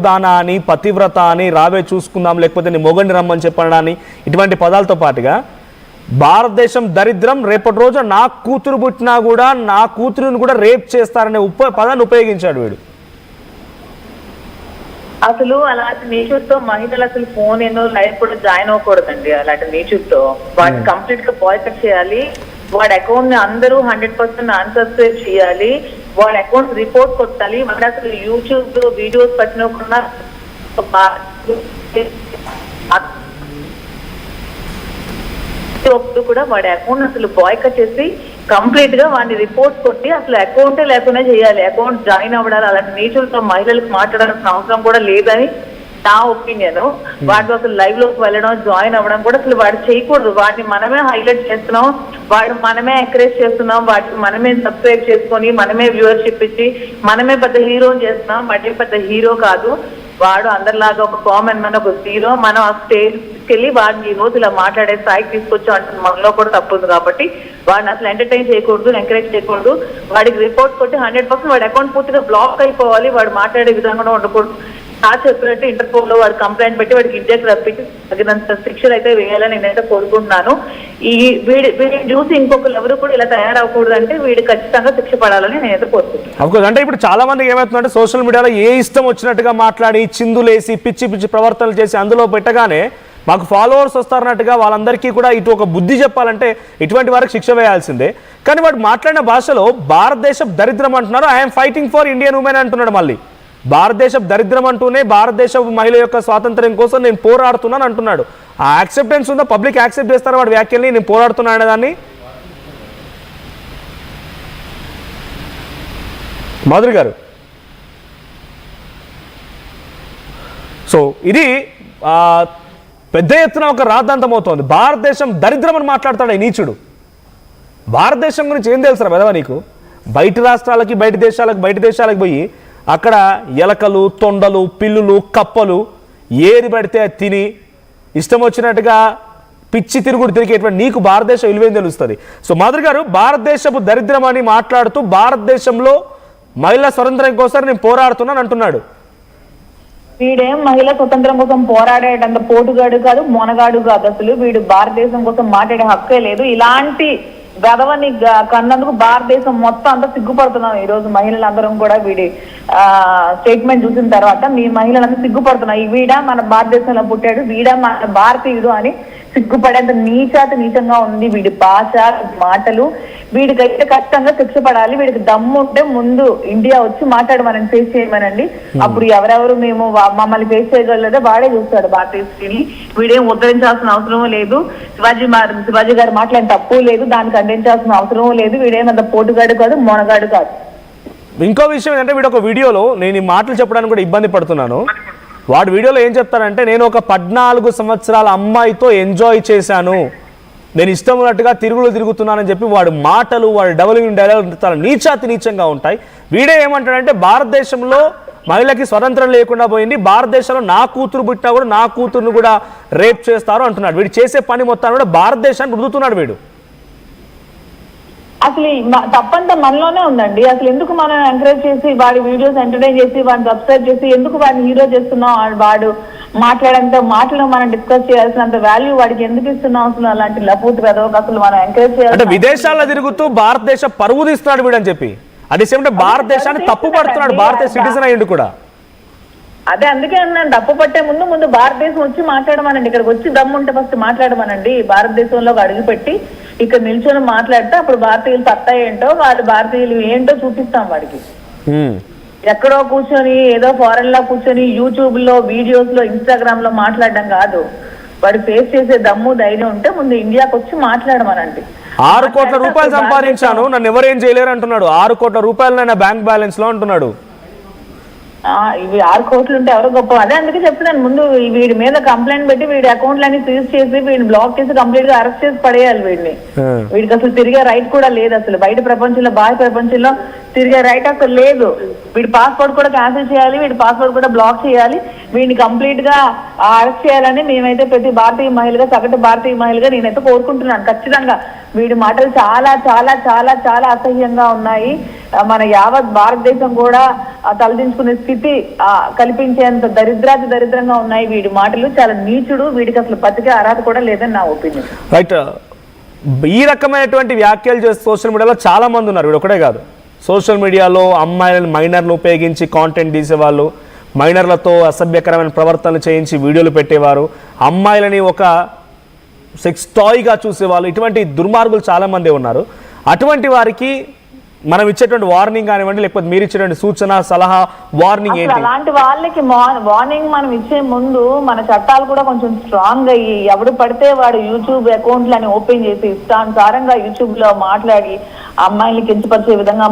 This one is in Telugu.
దానా అని, పతివ్రత అని, రావే చూసుకుందాం, లేకపోతే నీ మొగండి రమ్మని చెప్పడాన్ని, ఇటువంటి పదాలతో పాటుగా భారతదేశం దరిద్రం, రేపటి రోజు నా కూతురు పుట్టినా కూడా నా కూతురుని కూడా రేప్ చేస్తారనే పదాన్ని ఉపయోగించాడు వీడు. అసలు అలాంటి నేచర్ తో మహిళలు అసలు ఫోన్ ఏదో లైఫ్ కూడా జాయిన్ అవ్వకూడదండి. అలాంటి నేచర్ తో వాటిని కంప్లీట్ గా బాయ్కట్ చేయాలి. వాడి అకౌంట్ ని అందరూ 100% అన్సబ్స్క్రైబ్ చేయాలి. వాడి అకౌంట్ రిపోర్ట్ కొట్టాలి. వాడు అసలు యూట్యూబ్ వీడియోస్ పట్టినకుండా కూడా వాడి అకౌంట్ అసలు బాయ్కట్ చేసి కంప్లీట్ గా వాడిని రిపోర్ట్ కొట్టి అసలు అకౌంటే లేకుండా చేయాలి. అకౌంట్ జాయిన్ అవ్వడాలి. అలాంటి నేచర్ తో మహిళలకు మాట్లాడాల్సిన అవసరం కూడా లేదని నా ఒపీనియన్. వాడు అసలు లైవ్ లోకి వెళ్ళడం, జాయిన్ అవ్వడం కూడా అసలు వాడు చేయకూడదు. వాటిని మనమే హైలైట్ చేస్తున్నాం, వాడు మనమే ఎంకరేజ్ చేస్తున్నాం, వాటిని మనమే సబ్స్క్రైబ్ చేసుకొని మనమే వ్యూవర్షిప్ ఇచ్చి మనమే పెద్ద హీరోని చేస్తున్నాం. వాటి పెద్ద హీరో కాదు వాడు, అందరిలాగా ఒక కామన్ మ్యాన్, ఒక హీరో. మనం ఆ స్టేజ్కి వెళ్ళి వాడిని ఈ రోజు ఇలా మాట్లాడే స్థాయికి తీసుకొచ్చాం అంటే మనలో కూడా తప్పుంది. కాబట్టి వాడిని అసలు ఎంటర్టైన్ చేయకూడదు, ఎంకరేజ్ చేయకూడదు. వాడికి రిపోర్ట్ కొట్టి 100% వాడి అకౌంట్ పూర్తిగా బ్లాక్ అయిపోవాలి. వాడు మాట్లాడే విధంగా ఉండకూడదు. చెప్పినట్టు ఇంటర్పోల్ లో వాడు కంప్లైంట్ పెట్టి వాడికి ఇండియాకి రప్పించి తగినంత శిక్షలు అయితే వేయాలని నేనైతే కోరుకుంటున్నాను. వీడిని చూసి ఇంకొకరు ఎవరు కూడా ఇలా తయారవ్వకూడదు అంటే వీడు ఖచ్చితంగా శిక్ష పడాలని నేనైతే కోరుకుంటున్నాను. అంటే ఇప్పుడు చాలా మందికి ఏమవుతుందంటే సోషల్ మీడియాలో ఏ ఇష్టం వచ్చినట్టుగా మాట్లాడి చిందులేసి పిచ్చి పిచ్చి ప్రవర్తనలు చేసి అందులో పెట్టగానే మాకు ఫాలోవర్స్ వస్తారన్నట్టుగా వాళ్ళందరికీ కూడా ఇటు ఒక బుద్ధి చెప్పాలంటే ఇటువంటి వారికి శిక్ష వేయాల్సిందే. కానీ వాడు మాట్లాడిన భాషలో భారతదేశం దరిద్రం అంటున్నారు. I'm fighting for Indian women అంటున్నాడు. మళ్ళీ భారతదేశం దరిద్రం అంటూనే భారతదేశ మహిళ యొక్క స్వాతంత్ర్యం కోసం నేను పోరాడుతున్నాను అంటున్నాడు. ఆ యాక్సెప్టెన్స్ ఉందా? పబ్లిక్ యాక్సెప్ట్ చేస్తారా వాడి వ్యాఖ్యల్ని? నేను పోరాడుతున్నా అనేదాన్ని. మాధురి గారు, సో ఇది పెద్ద ఎత్తున ఒక రాద్ధాంతం అవుతోంది. భారతదేశం దరిద్రం అని మాట్లాడతాడు ఈ నీచుడు. భారతదేశం గురించి ఏం తెలుసురా పెదవా నీకు? బయట రాష్ట్రాలకి బయట దేశాలకు పోయి అక్కడ ఎలకలు, తొండలు, పిల్లులు, కప్పలు ఏది పడితే తిని ఇష్టం వచ్చినట్టుగా పిచ్చి తిరుగుడు తిరిగేటువంటి నీకు భారతదేశం విలువేం తెలుస్తుంది? సో మాధురి గారు, భారతదేశపు దరిద్రం అని మాట్లాడుతూ భారతదేశంలో మహిళా స్వతంత్రం కోసం నేను పోరాడుతున్నాను అంటున్నాడు. వీడేం మహిళా స్వతంత్రం కోసం పోరాడేటంత పోటుగాడు కాదు, మొనగాడు కాదు. అసలు వీడు భారతదేశం కోసం మాట్లాడే హక్కే లేదు. ఇలాంటి గదవని కన్నందుకు భారతదేశం మొత్తం అంతా సిగ్గుపడుతున్నాం. ఈ రోజు మహిళలందరం కూడా వీడి స్టేట్మెంట్ చూసిన తర్వాత మీ మహిళలంతా సిగ్గుపడుతున్నాం. వీడా మన భారతదేశంలో పుట్టాడు, వీడా మన భారతీయుడు అని సిగ్గుపడేంత నీచంగా ఉంది వీడి భాష, మాటలు. వీడికైతే ఖచ్చితంగా శిక్ష పడాలి. వీడికి దమ్ము ఉంటే ముందు ఇండియా వచ్చి మాట్లాడమని ఫేస్ చేయమనండి. అప్పుడు ఎవరెవరు మేము మమ్మల్ని ఫేస్ చేయగలదో వాడే చూస్తాడు భారతీయ స్త్రీని. వీడేం ఉద్ధరించాల్సిన అవసరం లేదు. శివాజీ గారు మాట్లాడిన తప్పు లేదు, దానికి ఖండించాల్సిన అవసరం లేదు. వీడేమంత పోటుగాడు కాదు, మొనగాడు కాదు. ఇంకో విషయం ఏంటంటే వీడు ఒక వీడియోలో, నేను ఈ మాటలు చెప్పడానికి కూడా ఇబ్బంది పడుతున్నాను. వాడు వీడియోలో ఏం చెప్తారంటే, నేను ఒక 14 సంవత్సరాల అమ్మాయితో ఎంజాయ్ చేశాను, నేను ఇష్టం ఉన్నట్టుగా తిరుగుతున్నానని చెప్పి వాడు మాటలు, వాడు డైలాగ్ చాలా నీచంగా ఉంటాయి. వీడే ఏమంటాడంటే భారతదేశంలో మహిళకి స్వతంత్రం లేకుండా పోయింది, భారతదేశంలో నా కూతురు పుట్టినా కూడా నా కూతురును కూడా రేప్ చేస్తారు అంటున్నాడు. వీడు చేసే పని మొత్తాన్ని కూడా భారతదేశాన్ని రుద్దుతున్నాడు వీడు. అసలు తప్పంతా మనలోనే ఉందండి. అసలు ఎందుకు మనం ఎంకరేజ్ చేసి వాడి వీడియోస్ ఎంటర్టైన్ చేసి వాడిని సబ్స్క్రైబ్ చేసి ఎందుకు వాడిని హీరో చేస్తున్నాం? వాడు మాట్లాడేంత మాటలు మనం డిస్కస్ చేయాల్సినంత వాల్యూ వాడికి ఎందుకు ఇస్తున్నాం? అసలు అలాంటి లపోటు కదా అసలు మనం ఎంకరేజ్ చేయాలి. అంటే విదేశాల్లో తిరుగుతూ భారతదేశ పరువు తీస్తున్నాడు వీడు అని చెప్పి అదే సేమ్ భారతదేశాన్ని తప్పు పడుతున్నాడు. భారతదేశ సిటిజన్ అయ్యిండు కూడా. అదే అందుకే అన్నాను, తప్పు పట్టే ముందు భారతదేశం వచ్చి మాట్లాడమనండి. ఇక్కడికి వచ్చి దమ్ముంటే ఫస్ట్ మాట్లాడమనండి. భారతదేశంలో అడుగు పెట్టి ఇక్కడ నిల్చొని మాట్లాడితే అప్పుడు భారతీయులు సత్తా ఏంటో, వాళ్ళు భారతీయులు ఏంటో చూపిస్తాం వాడికి. ఎక్కడో కూర్చొని ఏదో ఫారెన్ లో కూర్చొని యూట్యూబ్ లో, వీడియోస్ లో, ఇన్స్టాగ్రామ్ లో మాట్లాడడం కాదు. వాడు ఫేస్ చేసే దమ్ము, ధైర్యం ఉంటే ముందు ఇండియాకి వచ్చి మాట్లాడమనండి. 6 కోట్ల రూపాయలు సంపాదించాను, నన్ను ఎవరేం చేయలేరు అంటున్నాడు. 6 కోట్ల రూపాయలు నా బ్యాంక్ బ్యాలెన్స్ లో అంటున్నాడు. ఇవి 6 కోట్లు ఉంటే ఎవరో గొప్ప. అదే అందుకే చెప్తున్నాను, ముందు వీడి మీద కంప్లైంట్ పెట్టి వీడి అకౌంట్లన్నీ సీజ్ చేసి వీడిని బ్లాక్ చేసి కంప్లీట్ గా అరెస్ట్ చేసి పడేయాలి వీడిని. వీడికి అసలు తిరిగే రైట్ కూడా లేదు. అసలు బయట ప్రపంచంలో, బాహ్య ప్రపంచంలో తిరిగే రైట్ అసలు లేదు. వీడి పాస్పోర్ట్ కూడా క్యాన్సిల్ చేయాలి, వీడి పాస్పోర్ట్ కూడా బ్లాక్ చేయాలి, వీడిని కంప్లీట్ గా అరెస్ట్ చేయాలని మేమైతే ప్రతి భారతీయ మహిళగా, సగటు భారతీయ మహిళగా నేనైతే కోరుకుంటున్నాను. ఖచ్చితంగా వీడి మాటలు చాలా చాలా చాలా చాలా అసహ్యంగా ఉన్నాయి. మన యావత్ భారతదేశం కూడా తలదించుకునే స్థితి కల్పించేంత దరిద్రంగా ఉన్నాయి వీడి మాటలు. చాలా నీచుడు, వీడికి అసలు బతికే అర్హత కూడా లేదని నా ఒపీనియన్. రైట్. ఈ రకమైనటువంటి వ్యాఖ్యలు చేసే సోషల్ మీడియాలో చాలా మంది ఉన్నారు, వీడు ఒకటే కాదు. సోషల్ మీడియాలో అమ్మాయిలను, మైనర్లు ఉపయోగించి కాంటెంట్ తీసేవాళ్ళు, మైనర్లతో అసభ్యకరమైన ప్రవర్తనలు చేయించి వీడియోలు పెట్టేవారు, అమ్మాయిలని ఒక సెక్స్ టాయ్గా చూసేవాళ్ళు, ఇటువంటి దుర్మార్గులు చాలామంది ఉన్నారు. అటువంటి వారికి మనం ఇచ్చేటువంటి వార్నింగ్ కానివ్వండి, లేకపోతే మీరు ఇచ్చేటువంటి సూచన, సలహా, వార్నింగ్ ఏంటి? అలాంటి వాళ్ళకి వార్నింగ్ మనం ఇచ్చే ముందు మన చట్టాలు కూడా కొంచెం స్ట్రాంగ్ అయ్యి, ఎవడు పడితే వాడు యూట్యూబ్ అకౌంట్లని ఓపెన్ చేసి ఇష్టానుసారంగా యూట్యూబ్ లో మాట్లాడి అమ్మాయిని కించపరిచే విధంగా